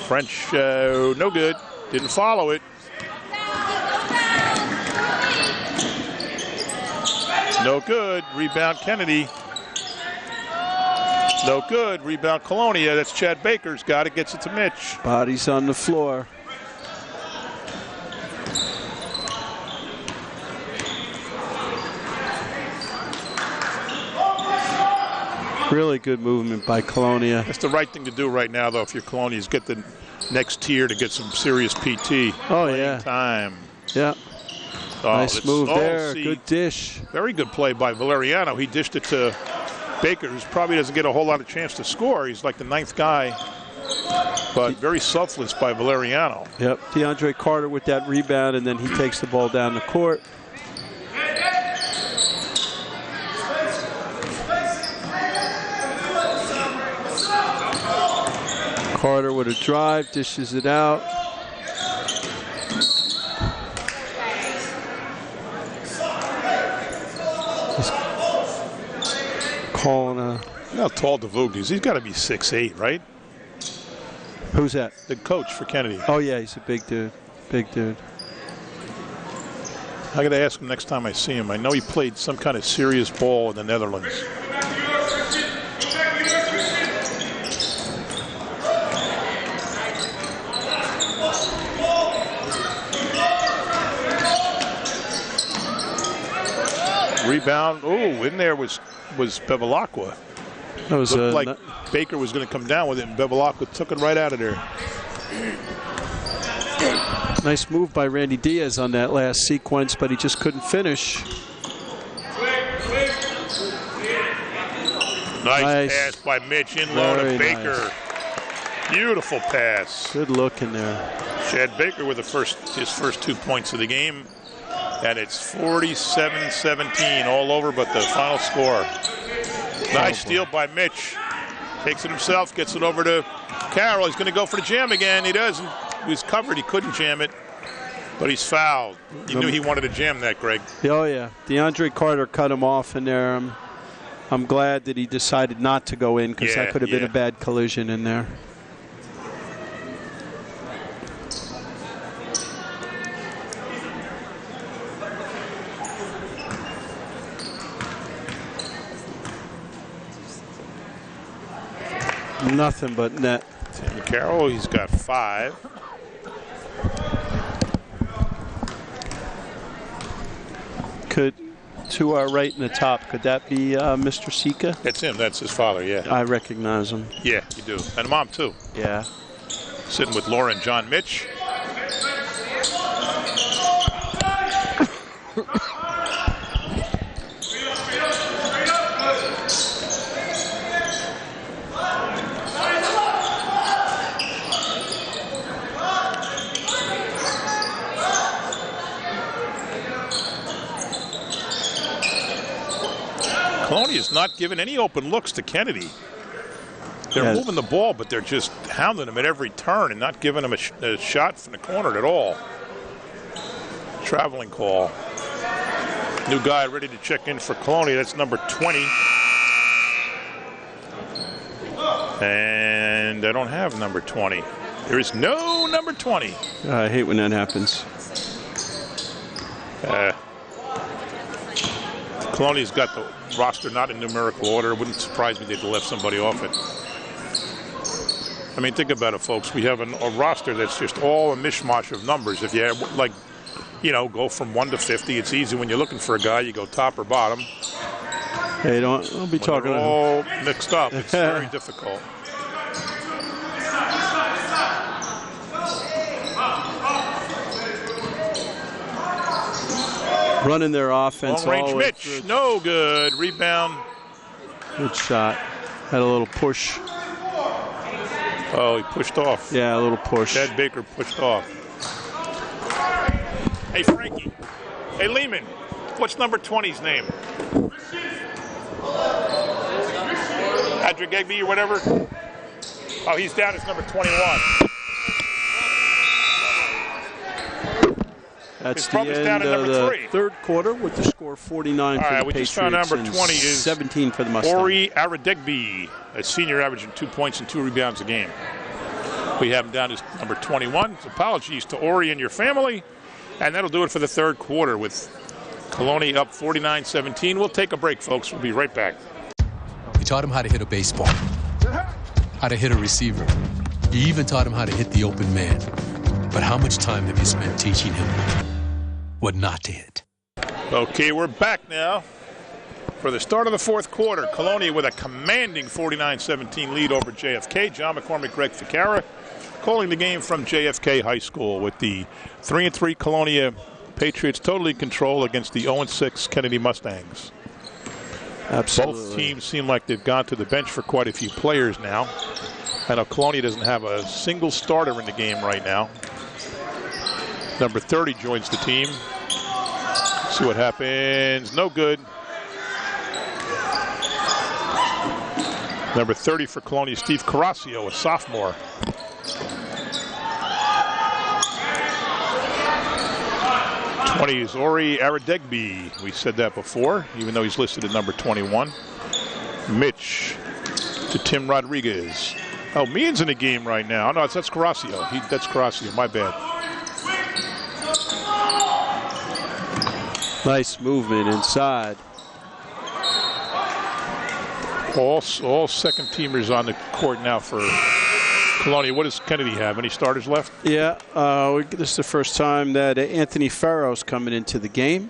French, no good. Didn't follow it. No good. Rebound Kennedy. No good. Rebound Colonia. That's Chad Baker's got it. Gets it to Mitch. Bodies on the floor. Really good movement by Colonia. That's the right thing to do right now, though, if you're Colonia, is get the next tier to get some serious PT. Oh, yeah. Time. Yeah. Oh, nice move there. Good dish. Very good play by Valeriano. He dished it to Baker, who probably doesn't get a whole lot of chance to score. He's like the 9th guy, but very selfless by Valeriano. Yep. DeAndre Carter with that rebound, and then he takes the ball down the court. Carter with a drive, dishes it out. He's calling a... How tall DeVoog is? He's got to be 6'8", right? Who's that? The coach for Kennedy. Oh, yeah, he's a big dude. Big dude. I got to ask him next time I see him. I know he played some kind of serious ball in the Netherlands. Rebound. Oh, in there was Bevilacqua. That was looked like Baker was going to come down with it, and Bevilacqua took it right out of there. Nice move by Randy Diaz on that last sequence, but he just couldn't finish. Nice pass by Mitch in low to Baker. Nice. Beautiful pass. Good look in there. Chad Baker with his first 2 points of the game. And it's 47-17 all over, but the final score. Nice steal by Mitch. Takes it himself, gets it over to Carroll. He's going to go for the jam again. He doesn't. was covered. He couldn't jam it, but he's fouled. He knew he wanted to jam that, Greg. Oh, yeah. DeAndre Carter cut him off in there. I'm glad that he decided not to go in because that could have been a bad collision in there. Nothing but net. Tim Carroll, he's got 5. Could, to our right in the top, could that be Mr. Sika? That's him. That's his father, yeah. I recognize him. Yeah, you do. And mom, too. Yeah. Sitting with Laura and John Mitch. Colonia's not giving any open looks to Kennedy. They're moving the ball, but they're just hounding him at every turn and not giving him a shot from the corner at all. Traveling call. New guy ready to check in for Colonia. That's number 20. And I don't have number 20. There is no number 20. I hate when that happens. Colonia's got the roster not in numerical order. It wouldn't surprise me they'd left somebody off it. I mean, think about it, folks. We have a roster that's just all a mishmash of numbers. If you have, like, you know, go from 1 to 50, it's easy. When you're looking for a guy, you go top or bottom. Hey, don't be when talking. They're all mixed up. It's very difficult. Running their offense. Long range Mitch, no good. Rebound. Good shot. Had a little push. Oh, he pushed off. Yeah, a little push. Chad Baker pushed off. Hey, Frankie. Hey, Lehman. What's number 20's name? Patrick Egby or whatever? Oh, he's down as number 21. That's the end of the third quarter with the score 49 for the Patriots. We just found number 20 is 17 for the Mustangs. Ori Aradegby, a senior averaging 2 points and 2 rebounds a game. We have him down as number 21. So apologies to Ori and your family. And that'll do it for the third quarter with Colonia up 49-17. We'll take a break, folks. We'll be right back. You taught him how to hit a baseball, how to hit a receiver. You even taught him how to hit the open man. But how much time have you spent teaching him what not to hit? Okay, we're back now for the start of the fourth quarter. Colonia with a commanding 49-17 lead over JFK. John McCormick, Greg Ficara calling the game from JFK High School with the 3-3 Colonia Patriots totally in control against the 0-6 Kennedy Mustangs. Absolutely. Both teams seem like they've gone to the bench for quite a few players now. I know Colonia doesn't have a single starter in the game right now. Number 30 joins the team. See what happens. No good. Number 30 for Colonia, Steve Carrasio, a sophomore. Is Ori Aradegby. We said that before, even though he's listed at number 21. Mitch to Tim Rodriguez. Oh, Meehan's in the game right now. No, that's Carrasio. That's Carrasio. My bad. Nice movement inside. All second teamers on the court now for Colonia. What does Kennedy have? Any starters left? Yeah, this is the first time that Anthony Farrow's coming into the game.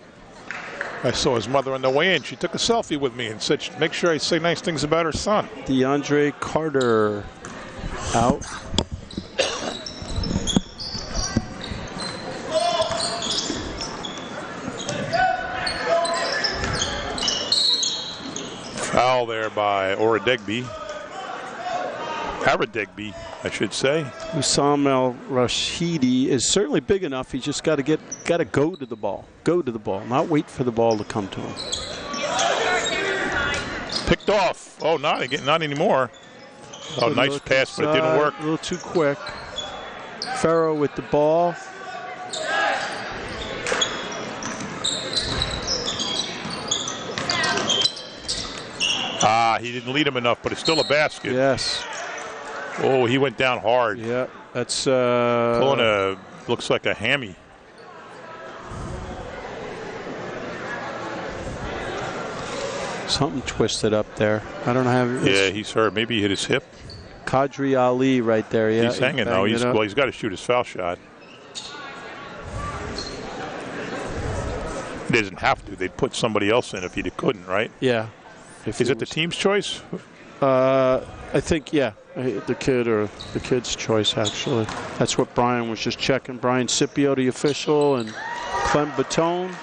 I saw his mother on the way in. She took a selfie with me and said, make sure I say nice things about her son. DeAndre Carter out. Foul there by Aradegby, I should say. Usam El-Rashidi is certainly big enough. He's just got to go to the ball. Go to the ball, not wait for the ball to come to him. Picked off. Oh, not anymore. Oh, nice pass, but it didn't work. A little too quick. Farrow with the ball. He didn't lead him enough, but it's still a basket. Yes. Oh, he went down hard. Yeah, that's... Pulling looks like a hammy. Something twisted up there. I don't know how... Yeah, he's hurt. Maybe he hit his hip. Qadri Ali right there, yeah. He's hanging, though. He's got to shoot his foul shot. He doesn't have to. They'd put somebody else in if he couldn't, right? Yeah. Is it the team's choice? I think, yeah. The kid's choice, actually. That's what Brian was just checking. Brian Scipio, the official, and Clem Batone.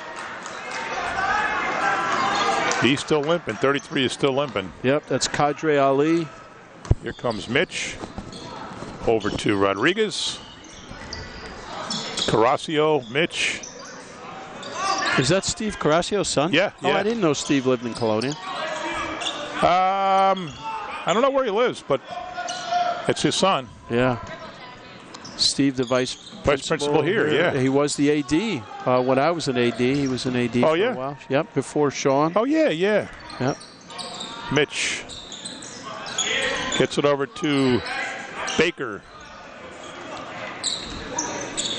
He's still limping. 33 is still limping. Yep, that's Qadri Ali. Here comes Mitch. Over to Rodriguez. Carrasio, Mitch. Is that Steve Carrasio's son? Yeah. Oh, I didn't know Steve lived in Colonia. I don't know where he lives, but it's his son. Yeah. Steve, the vice principal here, yeah. He was the AD. When I was an AD, he was an AD for a while. Yep, before Sean. Oh, yeah, yeah. Yep. Mitch gets it over to Baker.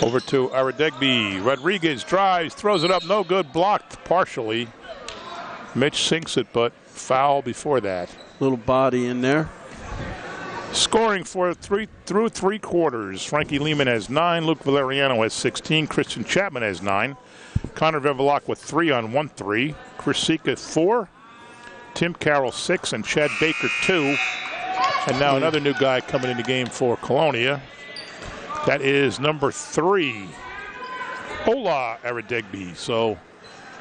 Over to Aradegby. Rodriguez drives, throws it up, no good, blocked partially. Mitch sinks it, but foul before that. Little body in there. Scoring through three quarters. Frankie Lehman has 9. Luke Valeriano has 16. Christian Chapman has 9. Connor Vevelak with 3 on 1-3. Chris Sika 4. Tim Carroll 6. And Chad Baker 2. And now another new guy coming in the game for Colonia. That is number 3. Ola Aradegby. So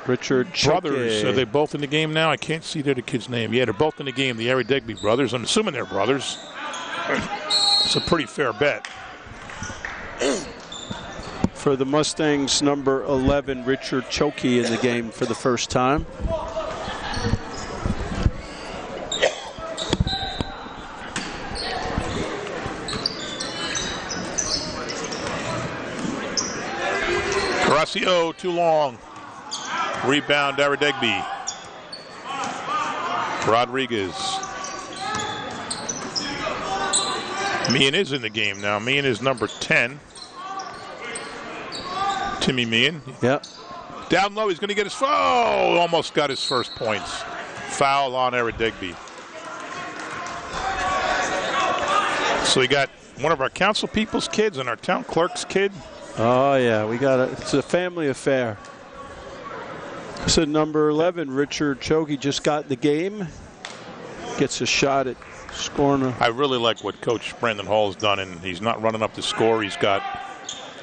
Richard brothers. Are they both in the game now? I can't see the other kid's name. Yeah, they're both in the game. The Aradegby brothers. I'm assuming they're brothers. It's a pretty fair bet. For the Mustangs, number 11, Richard Chokey in the game for the first time. Carrasio, too long. Rebound, Aradegby. Rodriguez. Meehan is in the game now. Meehan is number 10. Timmy Meehan. Yep. Down low, he's going to get his foul. Almost got his first points. Foul on Aradegby. So we got one of our council people's kids and our town clerk's kid. Oh, yeah. We got it. It's a family affair. So number 11, Richard Chokey, just got in the game. Gets a shot at scoring. I really like what Coach Brandon Hall has done, and he's not running up the score. He's got,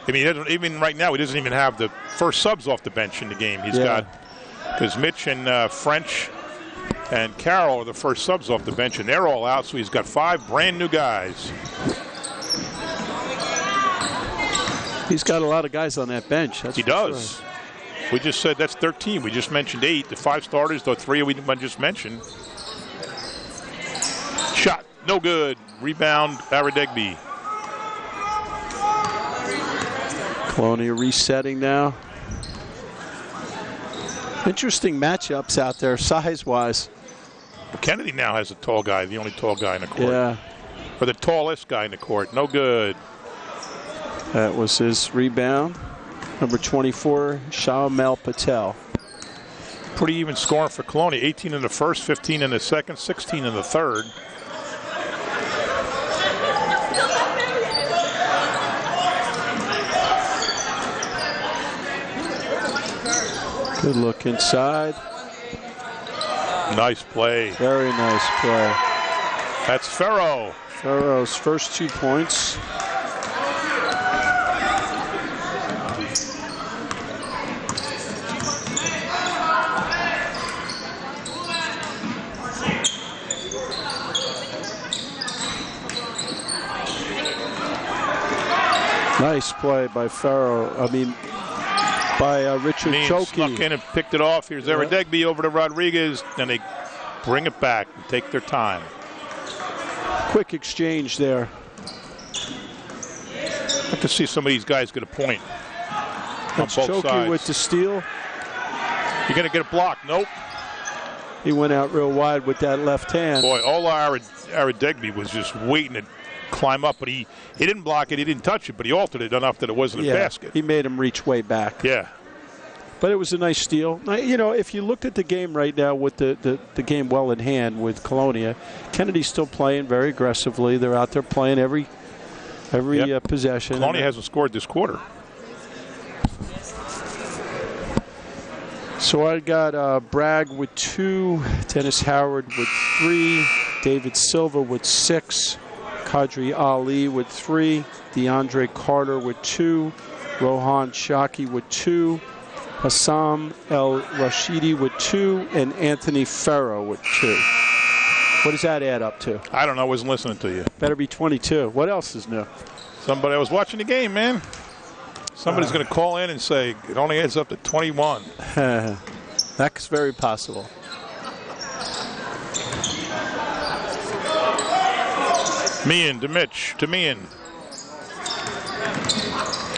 I mean, even right now, he doesn't even have the first subs off the bench in the game. He's got, because Mitch and French and Carroll are the first subs off the bench, and they're all out, so he's got 5 brand new guys. He's got a lot of guys on that bench. He does. Sure. We just said that's 13. We just mentioned 8. The 5 starters, the 3 we just mentioned. Shot, no good. Rebound, Aradegby. Colonia resetting now. Interesting matchups out there, size-wise. Kennedy now has a tall guy, the only tall guy in the court. Yeah. Or the tallest guy in the court. No good. That was his rebound. Number 24, Shaumel Patel. Pretty even scoring for Colonia. 18 in the first, 15 in the second, 16 in the third. Good look inside. Nice play. Very nice play. That's Farrow. Farrow's first 2 points. Nice play by Farrow. I mean, by Richard Chokey. Snuck in and picked it off. Here's Aradegby over to Rodriguez, and they bring it back and take their time. Quick exchange there. I to see some of these guys get a point on both Choky sides. with the steal. You're going to get a block. Nope. He went out real wide with that left hand. Boy, Ola Aradegbe was just waiting to climb up, but he didn't block it. He didn't touch it, but he altered it enough that it wasn't a basket. He made him reach way back. Yeah. But it was a nice steal. Now, you know, if you looked at the game right now with the game well in hand with Colonia, Kennedy's still playing very aggressively. They're out there playing every possession. Colonia hasn't scored this quarter. So I got Bragg with 2, Dennis Howard with 3, David Silva with 6, Qadri Ali with 3, DeAndre Carter with 2, Rohan Shaki with 2, Hassam El Rashidi with 2, and Anthony Farrow with 2. What does that add up to? I don't know. I wasn't listening to you. Better be 22. What else is new? Somebody, I was watching the game, man. Somebody's going to call in and say it only adds up to 21. That's very possible. Meehan to Mitch to Meehan.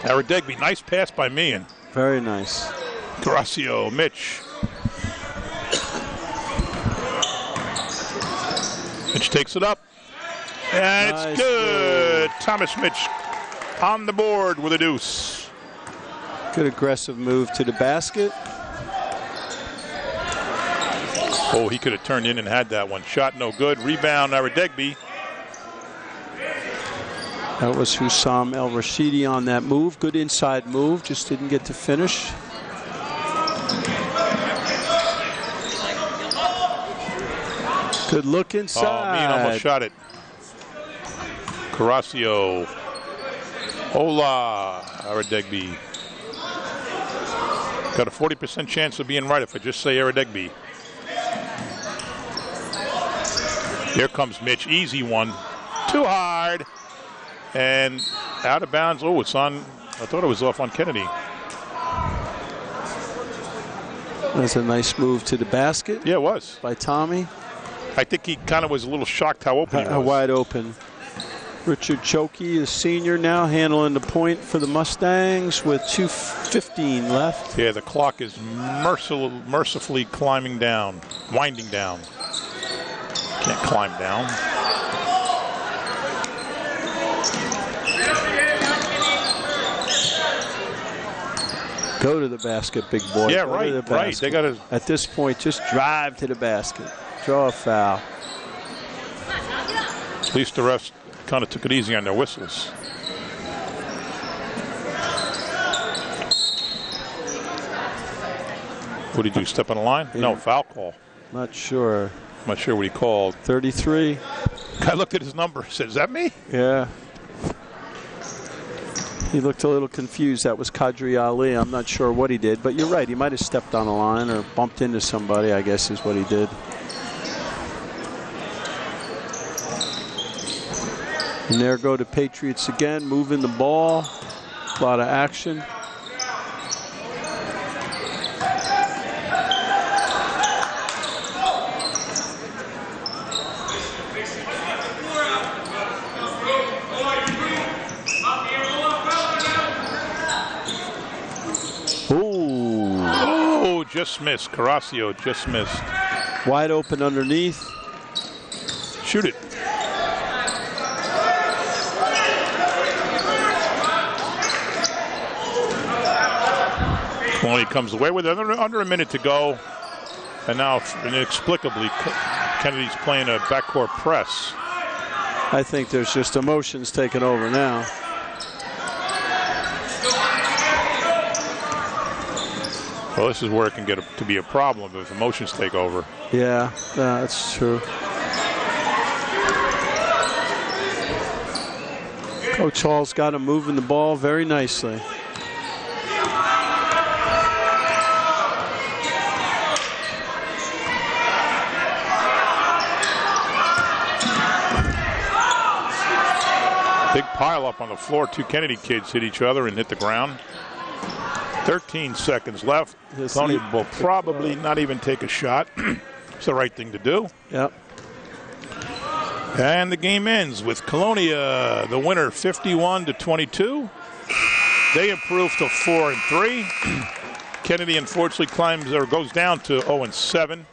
Aradegbe, nice pass by Meehan. Very nice. Gracio, Mitch. Mitch takes it up. And Nice it's good. move. Thomas Mitch on the board with a deuce. Good aggressive move to the basket. Oh, he could have turned in and had that one. Shot no good. Rebound, Aradegbe. That was Hussam El Rashidi on that move. Good inside move. Just didn't get to finish. Good look inside. Oh, Meehan almost shot it. Gracio. Ola Aradegbe. Got a 40% chance of being right if I just say Aradegbe. Here comes Mitch. Easy one. Too hard. And out of bounds. Oh, it's on. I thought it was off on Kennedy. That's a nice move to the basket. Yeah, it was. By Tommy. I think he kind of was a little shocked how open he was. Wide open. Richard Choky, the senior, now handling the point for the Mustangs with 2:15 left. Yeah, the clock is mercifully climbing down, winding down. Can't climb down. Go to the basket, big boy. Yeah, Go right, to the right. basket. They got to. At this point, just drive to the basket. Draw a foul. At least the refs kind of took it easy on their whistles. What did he do? Step on the line? No, foul call. Not sure. I'm not sure what he called. 33. Guy looked at his number. Said, "Is that me?" Yeah. He looked a little confused. That was Qadri Ali. I'm not sure what he did, but you're right. He might have stepped on a line or bumped into somebody, I guess is what he did. And there go the Patriots again, moving the ball. A lot of action. Just missed. Gracio just missed. Wide open underneath. Shoot it. Well, he comes away with it under a minute to go. And now, inexplicably, Kennedy's playing a backcourt press. I think there's just emotions taking over now. Well, this is where it can get to be a problem if emotions take over. Yeah, that's true. Coach Hall's got him moving the ball very nicely. Big pile up on the floor. Two Kennedy kids hit each other and hit the ground. 13 seconds left. Tony will probably not even take a shot. It's the right thing to do. Yep. And the game ends with Colonia, the winner, 51-22. They improved to 4-3. Kennedy unfortunately goes down to 0-7.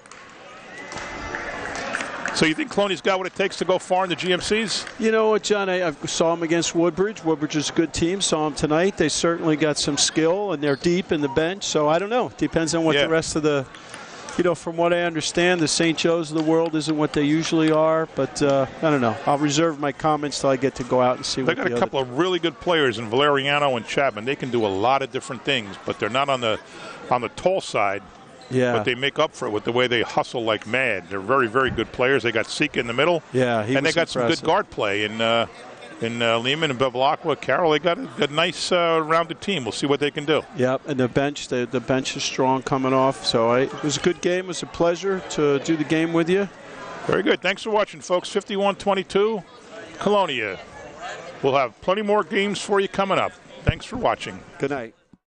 So you think Colonia's got what it takes to go far in the GMCs? You know what, John? I saw them against Woodbridge. Woodbridge is a good team. Saw them tonight. They certainly got some skill, and they're deep in the bench. So I don't know. Depends on what the rest of the, from what I understand, the St. Joe's of the world isn't what they usually are. But I don't know. I'll reserve my comments till I get to go out and see. They got a couple of really good players in Valeriano and Chapman. They can do a lot of different things, but they're not on the tall side. Yeah. But they make up for it with the way they hustle like mad. They're very, very good players. They got Sika in the middle. Yeah, and they got some good guard play in Lehman and Bevilacqua. Carroll, they got a nice rounded team. We'll see what they can do. Yep, and the bench is strong coming off. So it was a good game. It was a pleasure to do the game with you. Very good. Thanks for watching, folks. 51-22, Colonia. We'll have plenty more games for you coming up. Thanks for watching. Good night.